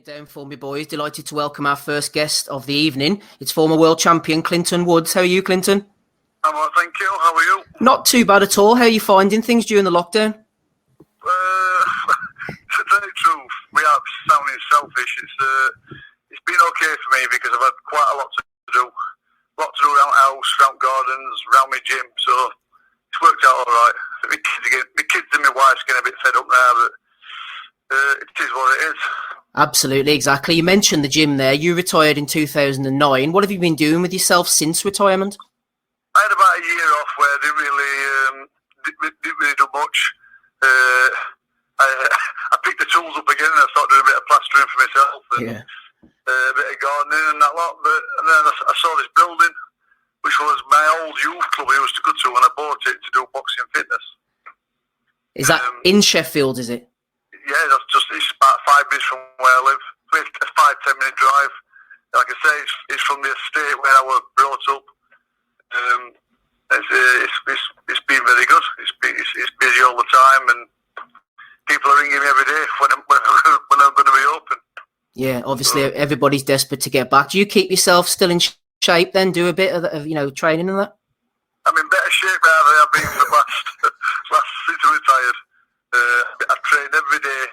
it down for me, boys. Delighted to welcome our first guest of the evening. It's former world champion Clinton Woods. How are you, Clinton? I'm well, thank you. How are you? Not too bad at all. How are you finding things during the lockdown? To tell the truth, without sounding selfish, it's been okay for me because I've had quite a lot to do. A lot to do around the house, around gardens, around my gym, so it's worked out all right. My kids and my wife's getting a bit fed up now, but it is what it is. Absolutely, exactly. You mentioned the gym there. You retired in 2009. What have you been doing with yourself since retirement? I had about a year off where I didn't really do much. I picked the tools up again and I started doing a bit of plastering for myself and a bit of gardening and that lot. And then I saw this building, which was my old youth club I used to go to when I bought it to do boxing fitness. Is that in Sheffield, is it? Yeah, it's about 5 minutes from where I live. It's a 5-10 minute drive. Like I say, it's from the estate where I was brought up. It's been very good. It's busy all the time, and people are ringing me every day when I'm going to be open. Yeah, obviously everybody's desperate to get back. Do you keep yourself still in shape then? Do a bit of training and that? I'm in better shape now than I've been for the last since I retired. I train every day,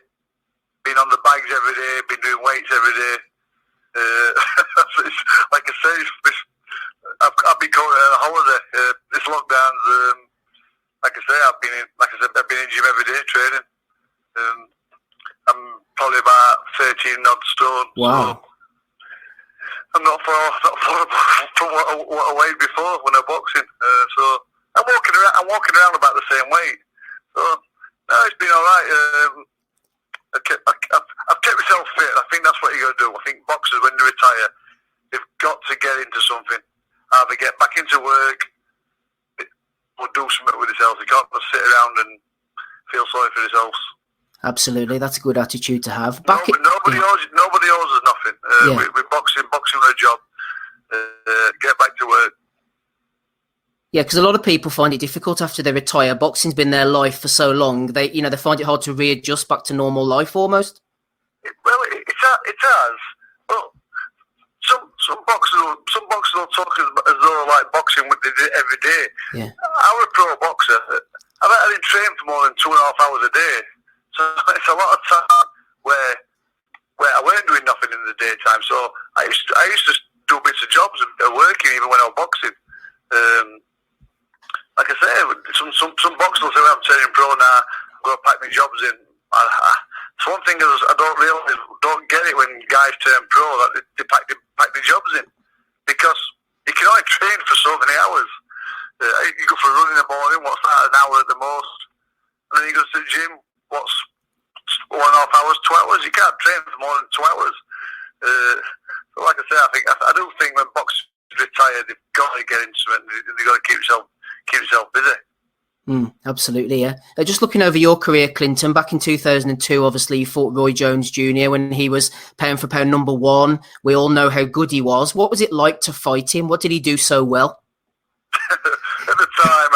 been on the bags every day, been doing weights every day. Like I say, I've been going on a holiday. This lockdown's, like I say, I've been in gym every day training. I'm probably about 13 odd stone. Wow. So I'm not far from what I weighed before when I was boxing. So I'm walking around about the same weight. So no, it's been all right. I've kept myself fit. I think that's what you got to do. I think boxers, when they retire, they've got to get into something. Either get back into work or do something with themselves. They can't just sit around and feel sorry for themselves. Absolutely, that's a good attitude to have. Nobody owes us nothing. We're boxing a job. Get back to work. Yeah, because a lot of people find it difficult after they retire. Boxing's been their life for so long. They find it hard to readjust back to normal life almost. It has. Well, some boxers will talk as though like boxing what they do every day. Yeah. I'm a pro boxer. I didn't train for more than 2.5 hours a day. So it's a lot of time where I weren't doing nothing in the daytime. So I used to do bits of jobs and working even when I was boxing. Like I say, some boxers will say, I'm turning pro now, I'm going to pack my jobs in. It's one thing I don't get it when guys turn pro, that they pack the jobs in. Because you can only train for so many hours. You go for a run in the morning, what's that, an hour at the most? And then you go to the gym, what's 1.5 hours, 2 hours? You can't train for more than 2 hours. So like I say, I do think when boxers retire, they've got to get into it. They've got to keep yourself busy. Absolutely, yeah. Just looking over your career, Clinton, back in 2002, obviously you fought Roy Jones Jr. when he was pound for pound #1. We all know how good he was. What was it like to fight him? What did he do so well? At the time,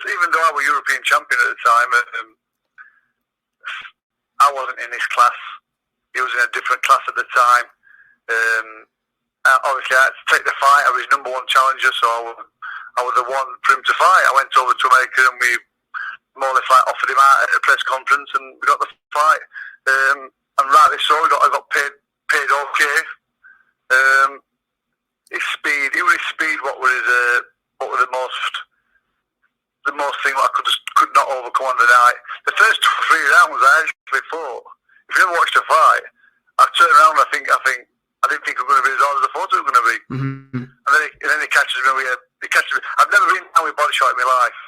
even though I was European champion at the time, I wasn't in his class. He was in a different class at the time. Obviously, I had to take the fight. I was his #1 challenger, so I was the one for him to fight. I went over to America and we more or less offered him out at a press conference and we got the fight. And rightly so, I got paid okay. His speed, what were the most thing that I could not overcome on the night. The first 2 or 3 rounds I actually fought. If you ever watched a fight, I turned around and I didn't think it was going to be as hard as I thought it was going to be. Mm-hmm. And then he catches me. I've never been down with a body shot in my life.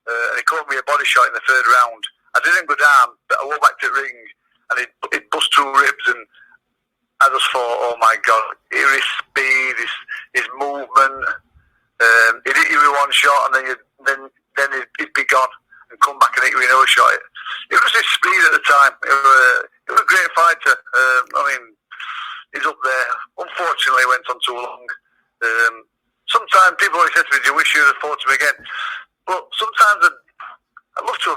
And he caught me a body shot in the 3rd round. I didn't go down, but I went back to the ring and it bust 2 ribs and I just thought, oh my God, his speed, his movement. He'd hit you with 1 shot and then he'd be gone and come back and hit you with another shot. It was his speed at the time. He was a great fighter. He's up there. Unfortunately, he went on too long. Sometimes people always say to me, "Do you wish you'd have fought him again?" But sometimes I'd love to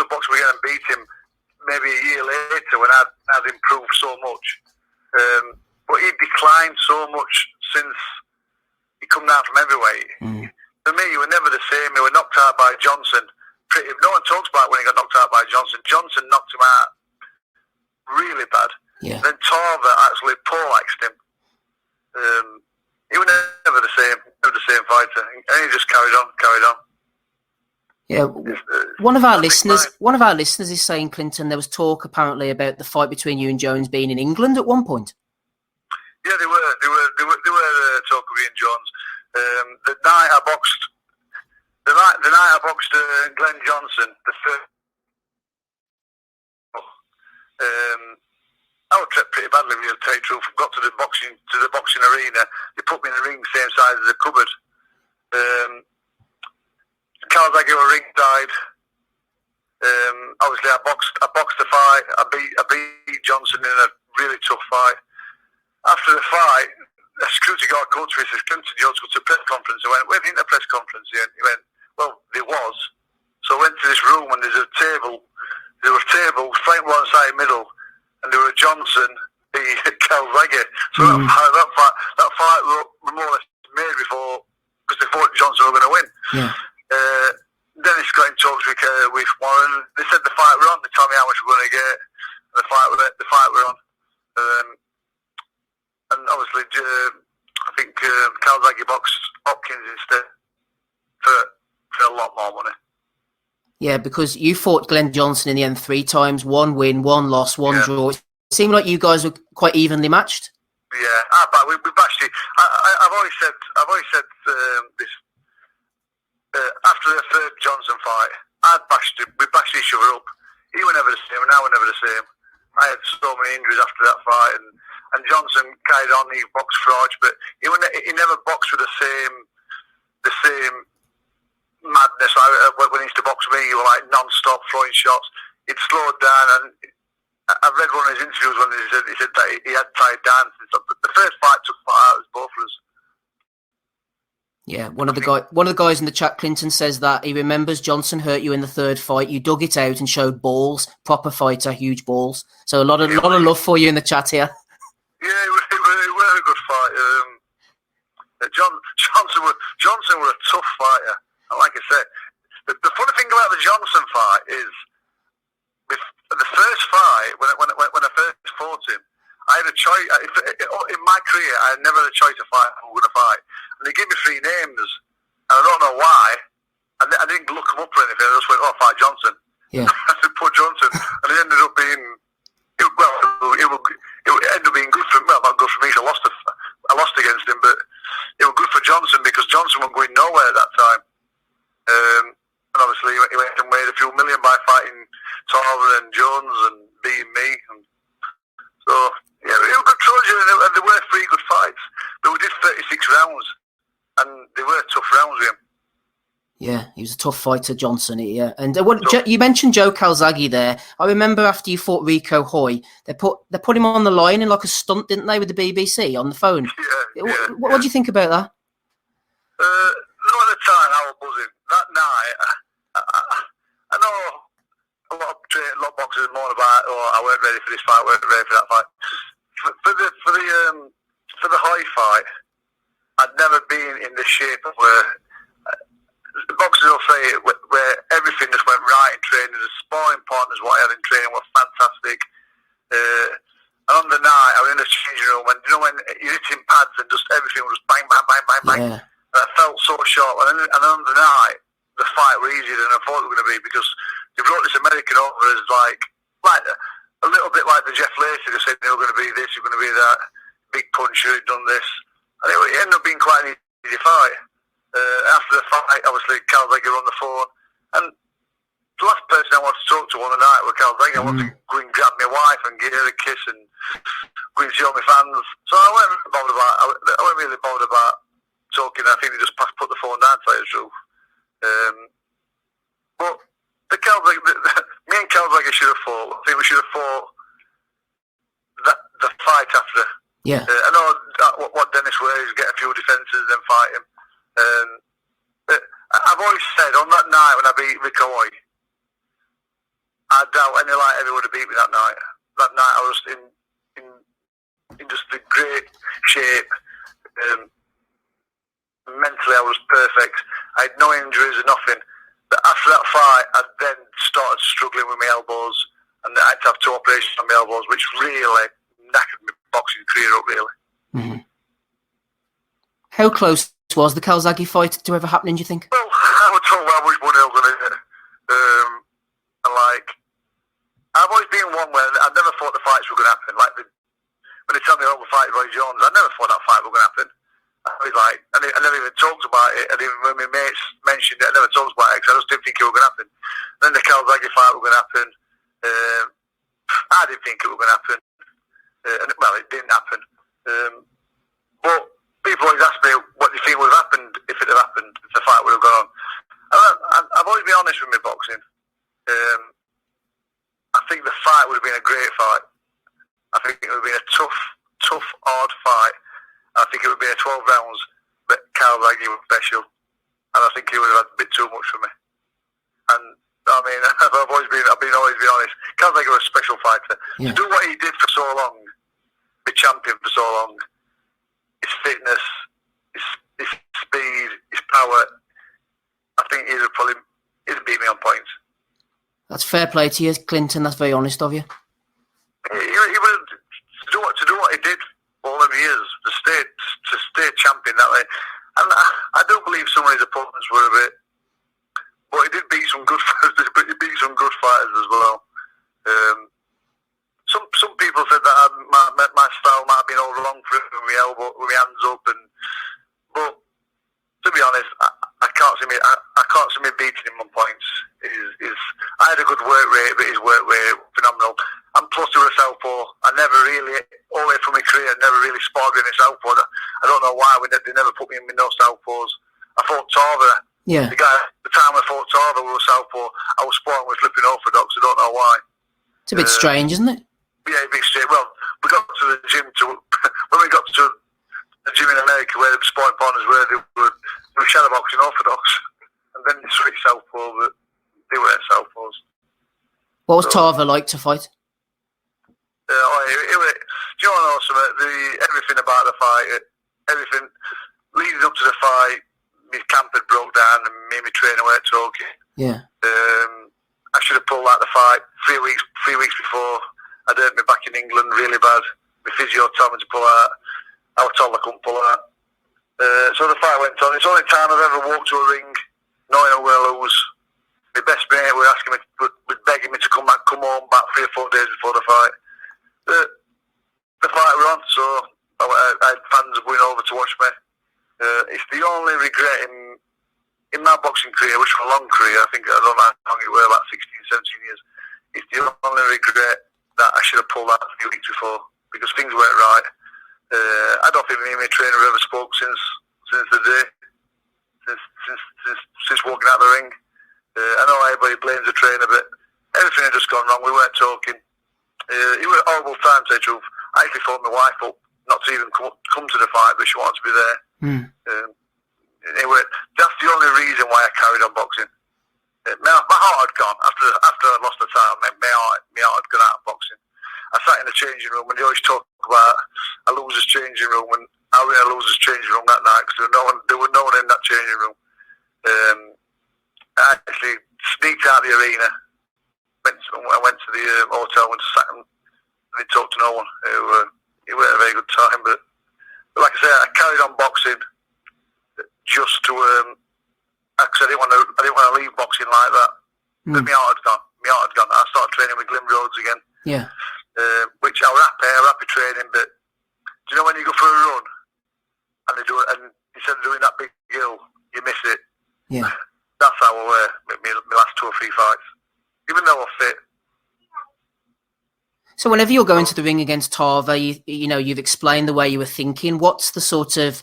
box him again and beat him maybe a year later when I'd improved so much. But he declined so much since he come down from heavyweight. For me, he was never the same. He was knocked out by Johnson. No one talks about when he got knocked out by Johnson. Johnson knocked him out really bad. Yeah. Then Tarver actually poleaxed him. He was never the same fighter, and he just carried on. Yeah, one of our listeners is saying, Clinton, there was talk apparently about the fight between you and Jones being in England at one point. Yeah, they were talk of Ian Jones. The night I boxed Glenn Johnson, the first. I was treated pretty badly, real to tell you the truth. Got to the boxing arena. They put me in the ring same size as a cupboard. Kawasaki were ringside. Obviously, I boxed the fight. I beat Johnson in a really tough fight. After the fight, a security guard called to me and says, "Clinton, you ought to go to a press conference." I went, "Where have you been at a press conference?" He went, "Well, there was." So I went to this room and there's a table. There was a table, Frank one side middle, and there were Johnson, the Kawasaki. So that fight was more or less made before, because they thought Johnson were going to win. Yeah. Dennis got in touch with Warren. They said the fight were on. They told me how much we're going to get. The fight were on. And obviously, I think Kawasaki boxed Hopkins instead for a lot more money. Yeah, because you fought Glenn Johnson in the end 3 times, 1 win, 1 loss, 1 draw. It seemed like you guys were quite evenly matched. Yeah, we bashed it. I've always said this. After the third Johnson fight, we bashed each other up. He was never the same, and I was never the same. I had so many injuries after that fight, and Johnson carried on. He boxed Froch, but he never boxed with the same madness. When he used to box me, he was like non-stop throwing shots. He'd slowed down, and I read one of his interviews when he said that he had tired down. The first fight took part out as both of us. Yeah, one of the guys in the chat, Clinton, says that he remembers Johnson hurt you in the 3rd fight. You dug it out and showed balls, proper fighter, huge balls. So a lot of love for you in the chat here. Yeah, it was a good fight. Johnson was a tough fighter, and like I said, the funny thing about the Johnson fight is, the first fight when I first fought him, I had a choice. In my career, I had never had a choice to fight who was going to fight. And they gave me 3 names, and I don't know why. I didn't look them up or anything. I just went, "Oh, fight Johnson." Yeah. I said, "Put Johnson," and it ended up being it ended up being good for me. Well, not good for me. I lost against him, but it was good for Johnson because Johnson was going nowhere at that time. And obviously, he went and made a few million by fighting Tarver and Jones and beating me. And so, yeah, it was good trilogy, and there were 3 good fights. But we did 36 rounds, and they were tough rounds with him. Yeah, he was a tough fighter, Johnson. Yeah, and you mentioned Joe Calzaghe there. I remember after you fought Rico Hoy, they put him on the line in like a stunt, didn't they, with the BBC on the phone? What do you think about that? At the time, I was buzzing. That night, I know a lot of boxers moan about, "Oh, I weren't ready for this fight, weren't ready for that fight." For the Hoy fight, I'd never been in the shape of where the boxers will say where everything just went right in training. The sparring partners, what I had in training, were fantastic. And on the night, I was in the changing room, and when you're hitting pads and just everything was bang, bang, bang, bang, bang. Yeah. And I felt so sharp. And on the night, the fight was easier than I thought it was going to be because they brought this American over as like a little bit like the Jeff Lacey. They said they were going to be this, you're going to be that, big puncher, who'd done this. And it ended up being quite an easy fight. After the fight, obviously, Calzaghe on the phone. And the last person I wanted to talk to on the night was Calzaghe. I wanted to go and grab my wife and give her a kiss and go and see all my fans. So I wasn't really bothered about talking. I think they just put the phone down, to tell you the truth. But me and Calzaghe should have fought. I think we should have fought the fight after. Yeah. I know what Dennis wears is get a few defences then fight him. But I've always said on that night when I beat Rico Hoy, I doubt any light heavy would have beat me that night. That night I was in just a great shape. Mentally I was perfect. I had no injuries or nothing. But after that fight, I then started struggling with my elbows, and I had to have 2 operations on my elbows, which really knackered my boxing career up, really. Mm-hmm. How close was the Calzaghe fight to ever happening, do you think? Well, I was told I was 1-0 going to and like, I've always been one where I never thought the fights were going to happen. Like, when they tell me, the fight Roy Jones, I never thought that fight was going to happen. I was like, I never even talked about it, and even when my mates mentioned it, I never talked about it, because I just didn't think it was going to happen. Then the Calzaghe fight was going to happen. I didn't think it was going to happen. Well, it didn't happen. But people always ask me, what do you think would have happened if it had happened, if the fight would have gone on? I've always been honest with my boxing. I think the fight would have been a great fight. I think it would have been a tough, hard fight. I think it would have been a 12 rounds, but Calzaghe was special. And I think he would have had a bit too much for me. And I mean, I've always been honest. Calzaghe was a special fighter. Yeah. To do what he did for so long, be champion for so long, his fitness, his speed, his power, I think he'd beat me on points. That's fair play to you, Clinton. That's very honest of you. He was to do what he did all them years, to stay champion that way. And I do believe some of his opponents were a bit, but he did beat some good fighters. He beat some good fighters as well. Some people said that my style might have been all wrong for him with my elbow, with my hands up, but to be honest, I can't see me beating him on points. I had a good work rate, but his work rate phenomenal. And plus, to a southpaw, I never really, all the way from my career, never really sparred with a southpaw. I don't know why they never put me in with no southpaws. I fought Tarver. Yeah. The time I fought Tarver was southpaw. I was sparring with flipping orthodox. I don't know why. It's a bit strange, isn't it? Yeah, a bit strange. Well, we got to the gym when we got to the gym in America where the sparring partners were, they were shadowboxing orthodox, and then they switched southpaw, but they weren't southpaws. What was Tarver like to fight? Do you want to know something? Everything about the fight, everything leading up to the fight, my camp had broke down and me and my trainer weren't talking. Yeah. I should have pulled out the fight 3 weeks before. I'd hurt me back in England really bad. My physio told me to pull out. I was told I couldn't pull out. So the fight went on. It's the only time I've ever walked to a ring knowing I'm going to lose. My best mate were asking me, were begging me to come home back 3 or 4 days before the fight. The fight were on, so I had fans going over to watch me. It's the only regret in my boxing career, which was a long career. I don't know how long it were, about 16, 17 years. It's the only regret that I should have pulled out a few weeks before, because things weren't right. I don't think me and my trainer ever spoke since the day, since walking out the ring. I know everybody blames the trainer, but everything had just gone wrong. We weren't talking. It was a horrible time, to tell the truth. I actually phoned my wife up not to even come to the fight, but she wanted to be there. Anyway, that's the only reason why I carried on boxing. My heart had gone after I lost the title. My heart had gone out of boxing. I sat in the changing room, and they always talk about a loser's changing room, and I was in a loser's changing room that night because there was no one in that changing room. I actually sneaked out of the arena. I went to the hotel and sat and didn't talk to no one. It wasn't a very good time, but like I said, I carried on boxing just to because I didn't want to leave boxing like that. But my heart had gone. I started training with Glim Rhodes again. Yeah. Which I was happy training, but do you know when you go for a run and instead of doing that big hill, you miss it? Yeah. That's how I were my last 2 or 3 fights. Even though I was fit. So whenever you're going to the ring against Tarver, you've explained the way you were thinking. What's the sort of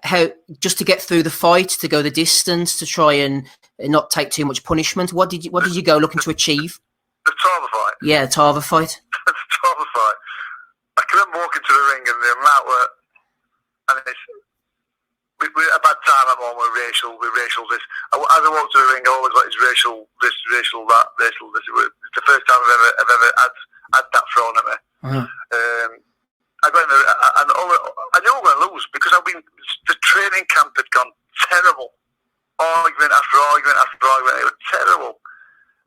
how just to get through the fight, to go the distance, to try and not take too much punishment? What did you go looking to achieve? The Tarver fight. Yeah, the Tarver fight. The Tarver fight. I can remember walking to the ring and the amount were, and it's a bad time at the on with racial this. As I walked through the ring, I always got his racial this, racial that, racial this. It's the first time I've ever had that thrown at me. I got in there, and I knew I was going to lose because the training camp had gone terrible. Argument after argument after argument. It was terrible.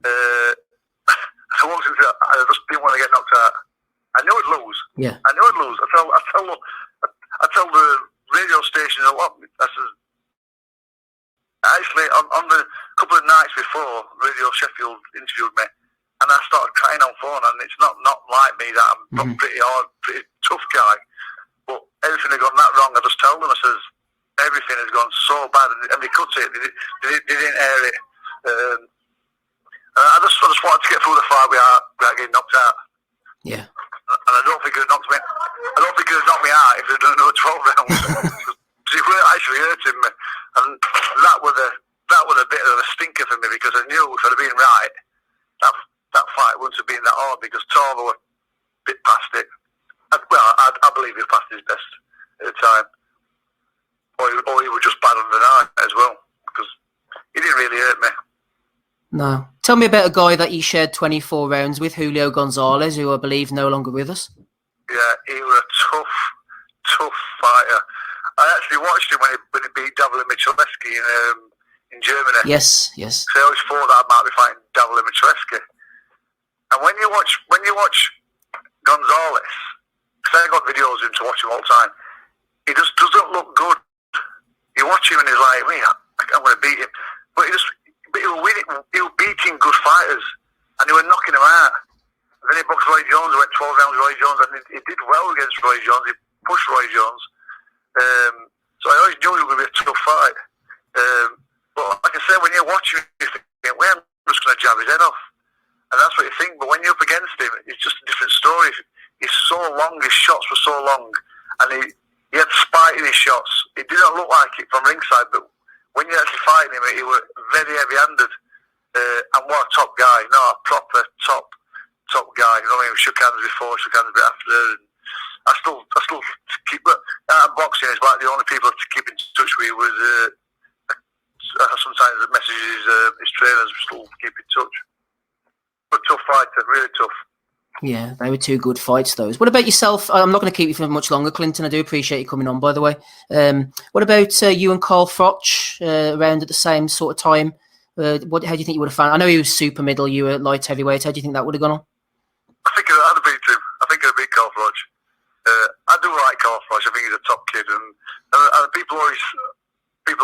I walked into it, I just didn't want to get knocked out. I knew I'd lose. Yeah. I knew I'd lose. I tell the radio station a lot. I said, actually, on the couple of nights before, Radio Sheffield interviewed me, and I started crying on phone. And it's not like me that I'm not pretty hard, pretty tough guy, but everything had gone that wrong. I just tell them, I says, everything has gone so bad, and they cut it. They didn't air it. I just wanted to get through the fight without getting knocked out. Yeah. And I don't think it would knocked me. I don't think it would knocked me out if they'd done another 12 rounds. They weren't actually hurting me, and that was a bit of a stinker for me because I knew if I'd have been right, that fight wouldn't have been that hard because Tarver were a bit past it. I believe he was past his best at the time, or he was just bad on the night as well because he didn't really hurt me. No. Tell me about a guy that you shared 24 rounds with, Julio Gonzalez, who I believe no longer with us. Yeah, he was a tough fighter. I actually watched him when he beat Davila Michalewski in Germany. Yes. So I always thought that I might be fighting Davila Michalewski. And when you watch Gonzalez, because I got videos of him to watch him all the time, he just doesn't look good. You watch him and he's like, I'm going to beat him. But he was beating good fighters, and he was knocking them out. And then he boxed Roy Jones, went 12 rounds with Roy Jones, and he did well against Roy Jones. He pushed Roy Jones. So I always knew it was going to be a tough fight. But like I said, when you're watching, you think, well, I'm just going to jab his head off. And that's what you think. But when you're up against him, it's just a different story. He's so long, his shots were so long, and he had spite in his shots. It didn't look like it from ringside, but when you're actually fighting him, he was very heavy-handed. And what a top guy. No, a proper top guy. You know what I mean? We shook hands before, shook hands a bit after. And I still keep... boxing is like the only people to keep in touch with was... sometimes the messages his trainers still keep in touch. But tough fighter, really tough. Yeah, they were two good fights, those. What about yourself? I'm not going to keep you for much longer, Clinton. I do appreciate you coming on, by the way. What about you and Carl Froch around at the same sort of time? How do you think you would have found? I know he was super middle, you were light heavyweight. How do you think that would have gone on? I think I'd have beat him. I think I'd have beat Carl Froch. I do like Carl Froch. I think he's a top kid, and people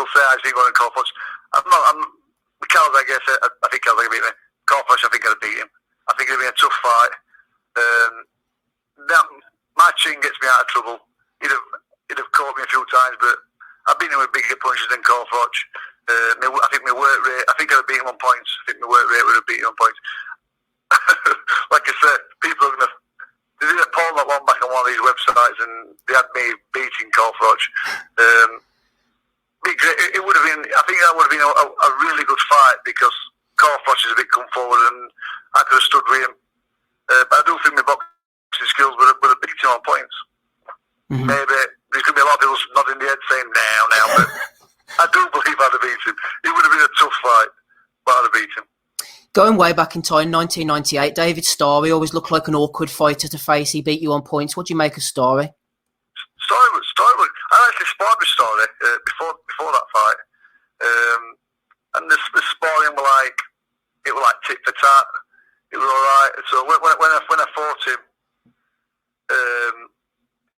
say I think going to Carl Froch. Carl's, I guess. I think Carl's going to beat me. Carl Froch, I think I'd have beat him. I think it'd be a tough fight. My chin gets me out of trouble. He'd have caught me a few times, but I've been in with bigger punches than Carl Froch. I think my work rate. I think I'd have beaten him on points. I think my work rate would have beaten him on points. Like I said, people are gonna. They did a poll not long back on one of these websites, and they had me beating Carl Froch. It would have been. I think that would have been a really good fight because Carl Froch is a bit come forward, and I could have stood with him. But I do think my boxing skills would have beat him on points. Mm-hmm. Maybe there's going to be a lot of people nodding their head saying now, but I do believe I'd have beat him. It would have been a tough fight, but I'd have beat him. Going way back in time, 1998, David Starry always looked like an awkward fighter to face. He beat you on points. What do you make of Starry? Starry. I actually sparred with Starry before that fight, and the sparring were like tit for tat. It was all right. So when I fought him,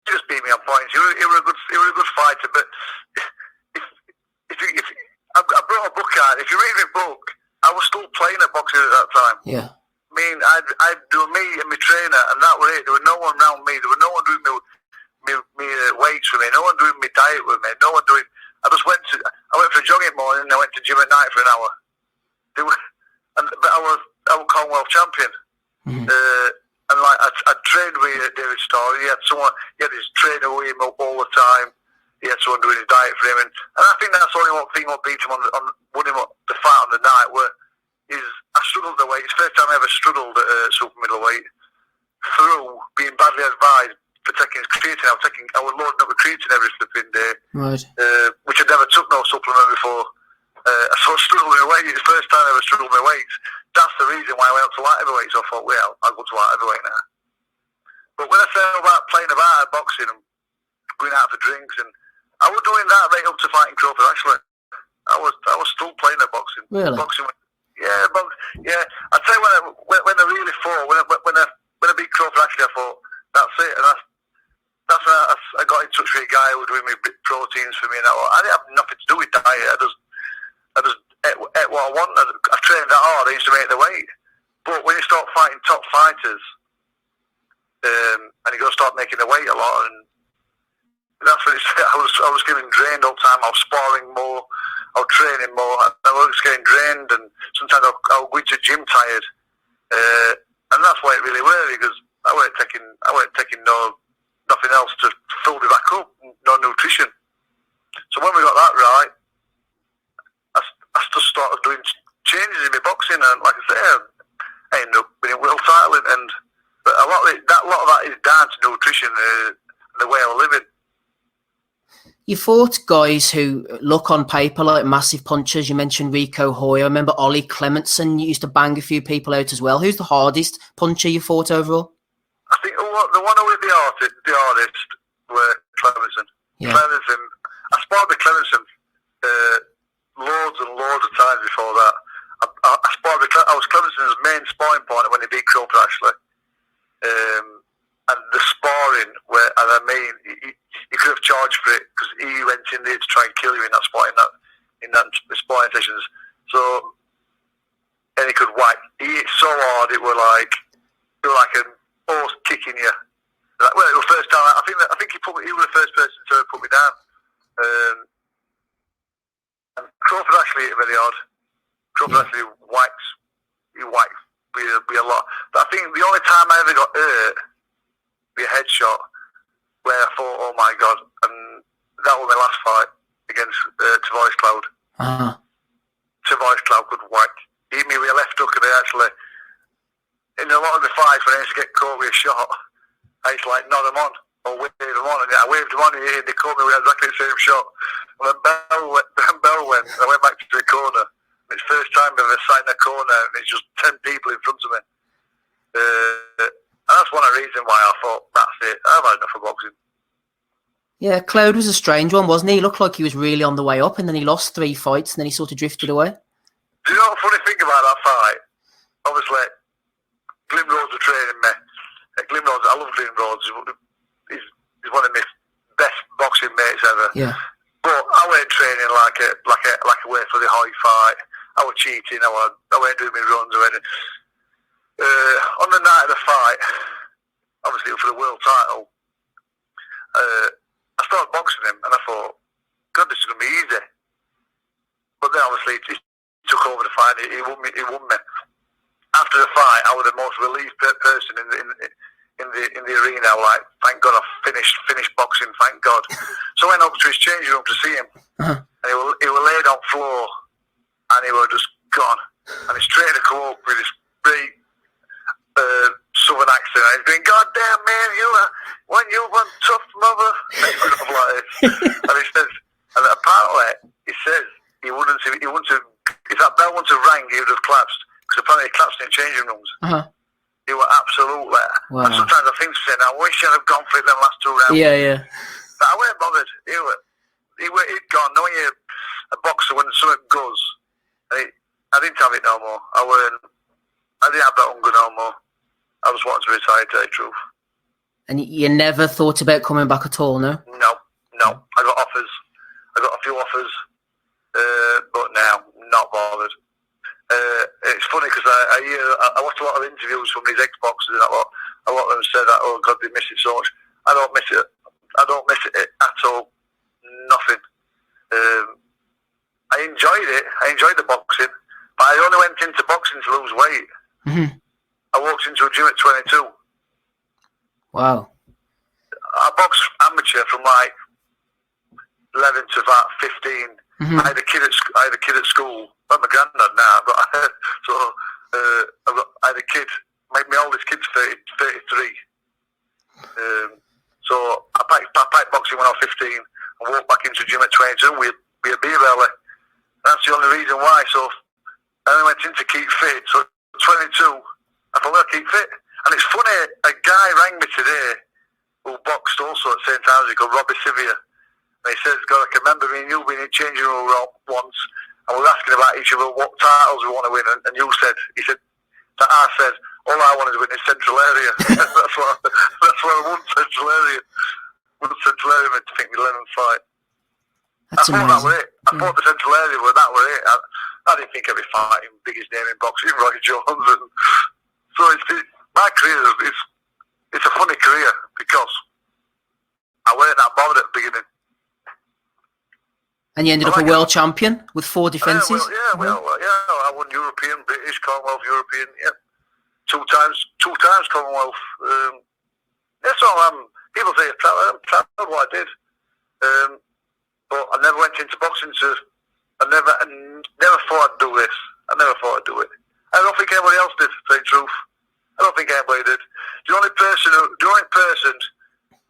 he just beat me on points. He was a good fighter. But if I brought a book out. If you read my book, I was still playing at boxing at that time. Yeah. I mean, I'd do me and my trainer, and that was it. There was no one around me. There was no one doing me weights with me. No one doing my diet with me. No one doing. I went for a jog in the morning, and I went to gym at night for an hour. But I was Commonwealth champion. Mm-hmm. And like I trained with David Starr. He had his trainer with him all the time. He had someone doing his diet for him, and I think that's the only thing what beat him on won him the fight on the night. Where I struggled the weight. It's the first time I ever struggled at super middleweight through being badly advised for taking creatine. I was loading up with creatine every flipping day, right? Which I never took no supplement before. I sort of struggled with my weight. It's the first time I ever struggled with my weight. That's the reason why I went up to light heavyweight. So I thought, well, I'll go to light heavyweight now. But when I say about playing about boxing and going out for drinks, and I was doing that right up to fighting Crawford. Actually, I was still playing at boxing. Really? Boxing. Yeah, yeah. I'd say when I really fought, when I beat Crawford, actually, I thought that's it, and that's when I got in touch with a guy who was doing me proteins for me, and I didn't have nothing to do with diet. I just ate what I wanted. I trained that hard. I used to make the weight. But when you start fighting top fighters, and you got to start making the weight a lot, and that's when I was getting drained all the time. I was sparring more. I was training more. I was getting drained, and sometimes I'll go into gym tired. And that's why it really worked, because I weren't taking nothing else to fill me back up. No nutrition. So when we got that right, I just started doing changes in my boxing, and like I said, I ended up winning world title, but a lot of that is down to nutrition and the way I live it. You fought guys who look on paper like massive punchers. You mentioned Rico Hoy. I remember Ollie Clementson. You used to bang a few people out as well. Who's the hardest puncher you fought overall? I think the one who was the hardest were Clementson. Yeah. Clementson. I sparred with Clementson loads and loads of times before that. I was Clemenson's main sparring partner when he beat Crawford, actually. And the sparring, he could have charged for it, because he went in there to try and kill you in that sparring sessions. So, and he could whack. He hit so hard, it was like an horse kicking you. Well, it was the first time. I think he was the first person to put me down. And Crawford actually hit very hard. Crawford actually whacks. He whacks be a lot. But I think the only time I ever got hurt be a headshot where I thought, oh my God, and that was my last fight against Tavois Cloud. Tavois Cloud could whack. He hit me with a left hook, and I actually, in a lot of the fights, when I used to get caught with a shot, I used to like nod him on or wave him on, and I waved him on, and they caught me with exactly the same shot. And when bell went, I went back to the corner. It's the first time I've ever sat in a corner, and it's just 10 people in front of me. And that's one of the reasons why I thought, that's it, I've had enough of boxing. Yeah, Cloud was a strange one, wasn't he? He looked like he was really on the way up, and then he lost 3 fights, and then he sort of drifted away. Do you know what funny thing about that fight? Obviously, Glim Rhodes was training me. Glim Rhodes, I love Glim Rhodes. He's one of my best boxing mates ever. Yeah. But I weren't training like a way for the high fight. I was cheating. I weren't doing my runs. On the night of the fight, obviously for the world title, I started boxing him, and I thought, God, this is going to be easy. But then obviously he took over the fight. He won me. After the fight, I was the most relieved person in the arena. Like, thank God I finished boxing. Thank God. So I went up to his changing room to see him, and he was laid on floor, and he was just gone. And his trainer come up with this big southern accent. And he's going, "God damn man, you one tough mother." And stuff like this. And he says, and apparently he says he wouldn't have, if that bell wouldn't have rang, he would have collapsed, because apparently he collapsed in changing rooms. He was absolutely. Wow. And sometimes I think to say, I wish I'd have gone for it them last 2 rounds. Yeah. But I weren't bothered. He'd gone. Knowing a boxer when something goes, I didn't have it no more. I didn't have that hunger no more. I just wanted to retire, to tell you the truth. And you never thought about coming back at all, no? No. I got offers. I got a few offers, but now not bothered. It's funny because I watched a lot of interviews from these ex-boxers, and a lot of them said that, oh God, they miss it so much. I don't miss it. I don't miss it at all. Nothing. I enjoyed it. I enjoyed the boxing, but I only went into boxing to lose weight. I walked into a gym at 22. Wow. I boxed amateur from like 11 to about 15. I had a kid at school. I'm a granddad now, but I had a kid. My oldest kid's 33. So I packed boxing when I was 15 and walked back into the gym at 22 with be a beer belly. That's the only reason why. So I only went in to keep fit. So 22, I thought I'll keep fit. And it's funny, a guy rang me today who boxed also at St. Andrews called Robbie Sivia. And he says, God, I can remember me and you being in changing room once, and we were asking about each other what titles we want to win, and you said, that I said, all I want to win is Central Area. that's what I won Central Area. Won Central Area to think the 11th fight. That's I thought amazing. that was it. I thought the Central Area were that was it. I didn't think I'd be fighting biggest name in boxing, Roy Jones. And so my career it's a funny career because I weren't that bothered at the beginning. And you ended up a world champion with 4 defences. I won European, British, Commonwealth, European. Yeah, two times Commonwealth. So people say I'm proud of what I did. But I never went into boxing. I never thought I'd do this. I never thought I'd do it. I don't think anybody else did, to tell you the truth. I don't think anybody did. The only person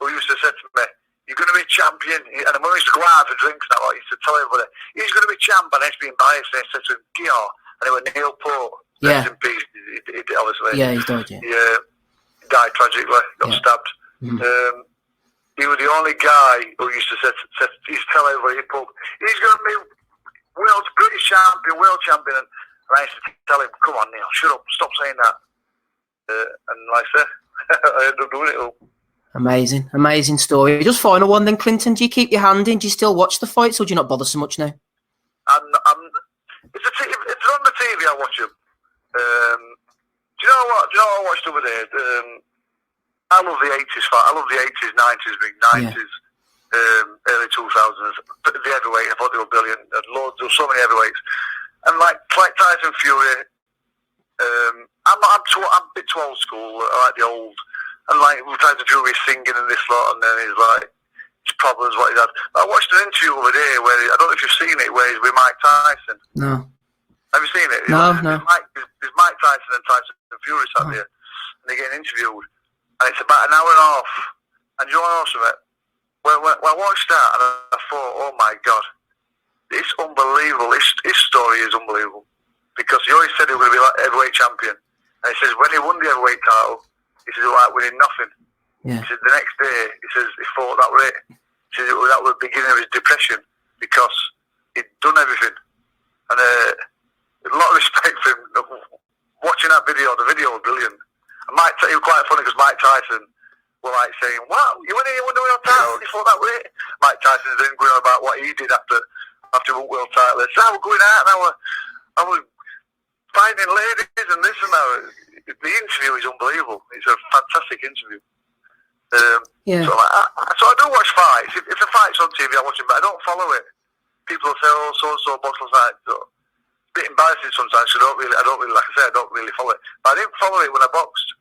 who used to say to me, "You're going to be champion," and when we used to go out for drinks, I used to tell everybody, "He's going to be champ," and he's being biased. And I said to him, "Gior," and it was Neil Pope. Yeah. Rest in peace. He obviously. Yeah, he's died. Yeah. He died tragically. Got stabbed. Mm-hmm. He was the only guy who used to say, he's tell everybody, he's going to be British champion, world champion. And I used to tell him, "Come on, Neil, shut up, stop saying that." And like I said, I ended up doing it all. Amazing story. Just final one then, Clinton. Do you keep your hand in? Do you still watch the fights, or do you not bother so much now? If it's on the TV, I watch them. Do you know what I watched the other day? I love the 80s fight. I love the 80s, 90s, big 90s, early 2000s. The heavyweight, I thought they were brilliant. There were so many heavyweights. And like Tyson Fury, I'm a bit too old school. I like the old. And like Tyson Fury singing and this lot, and then he's like, his problems, what he had. I watched an interview over there where, I don't know if you've seen it, where he's with Mike Tyson. No. Have you seen it? No. There's Mike Tyson and Tyson Fury sat there, and they get interviewed. And it's about an hour and a half. And you know what else of it? When I watched that, and I thought, oh my God, it's unbelievable. His story is unbelievable. Because he always said he was going to be like heavyweight champion. And he says when he won the heavyweight title, he says it was like winning nothing. Yeah. He said the next day, he says he thought that was it. He says that was the beginning of his depression because he'd done everything. And a lot of respect for him. Watching that video, the video was brilliant. And it was quite funny because Mike Tyson were like saying, "Wow, you won the world title? You thought that was it?" Mike Tyson is then going on about what he did after the world title. He said, "I was going out and I was finding ladies and this and that." The interview is unbelievable. It's a fantastic interview. So I do watch fights. If the fight's on TV, I watch it, but I don't follow it. People say, "Oh, so and so boxed last night." So, it's a bit embarrassing sometimes. So I don't really, like I said, I don't really follow it. But I didn't follow it when I boxed.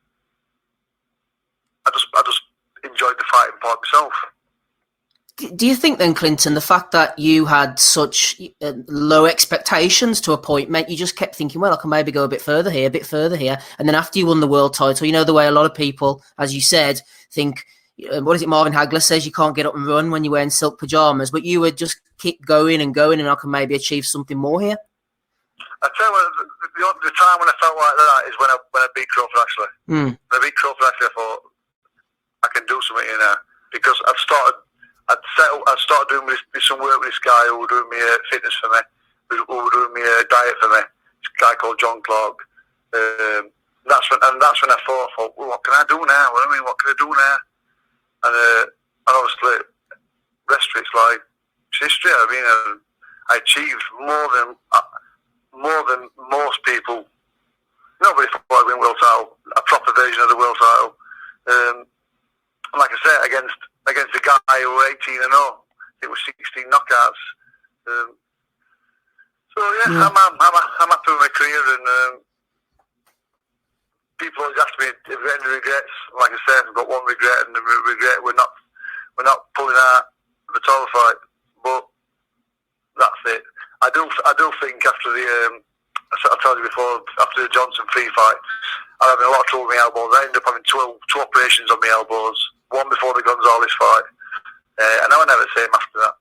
I just enjoyed the fighting part myself. Do you think then, Clinton, the fact that you had such low expectations to a point meant you just kept thinking, well, I can maybe go a bit further here, and then after you won the world title, the way a lot of people, as you said, think, what is it Marvin Hagler says, you can't get up and run when you're wearing silk pyjamas, but you would just keep going and I can maybe achieve something more here? I tell you what, the time when I felt like that is when I beat Crawford Ashley. When I beat Crawford Ashley, I thought, I can do something here now. Because I'd started doing some work with this guy who was doing me fitness for me, who was doing me diet for me. This guy called John Clark. That's when I thought, well, what can I do now? What can I do now? And obviously, it's like it's history. I achieved more than most people. Nobody thought I'd win world title, a proper version of the world title. And like I said, against the guy who was 18-0, it was 16 knockouts. I'm happy with my career, and people always ask me if there are any regrets. Like I said, I've got one regret, and the regret we're not pulling out the title fight. But that's it. I do think after the I told you before, after the Johnson Fee fight, I'm having a lot of trouble with my elbows. I ended up having two operations on my elbows. One before the Gonzalez fight, and I was never the same after that.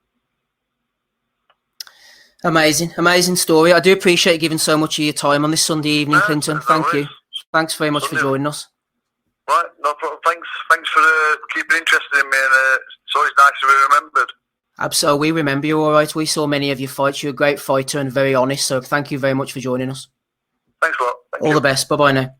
Amazing story. I do appreciate you giving so much of your time on this Sunday evening, Clinton. Thank you. Thanks very much for joining us. Right, no problem. Thanks for keeping interested in me, and it's always nice to be remembered. Absolutely, we remember you all right. We saw many of your fights. You're a great fighter and very honest, so thank you very much for joining us. Thanks a lot. All the best. Bye-bye now.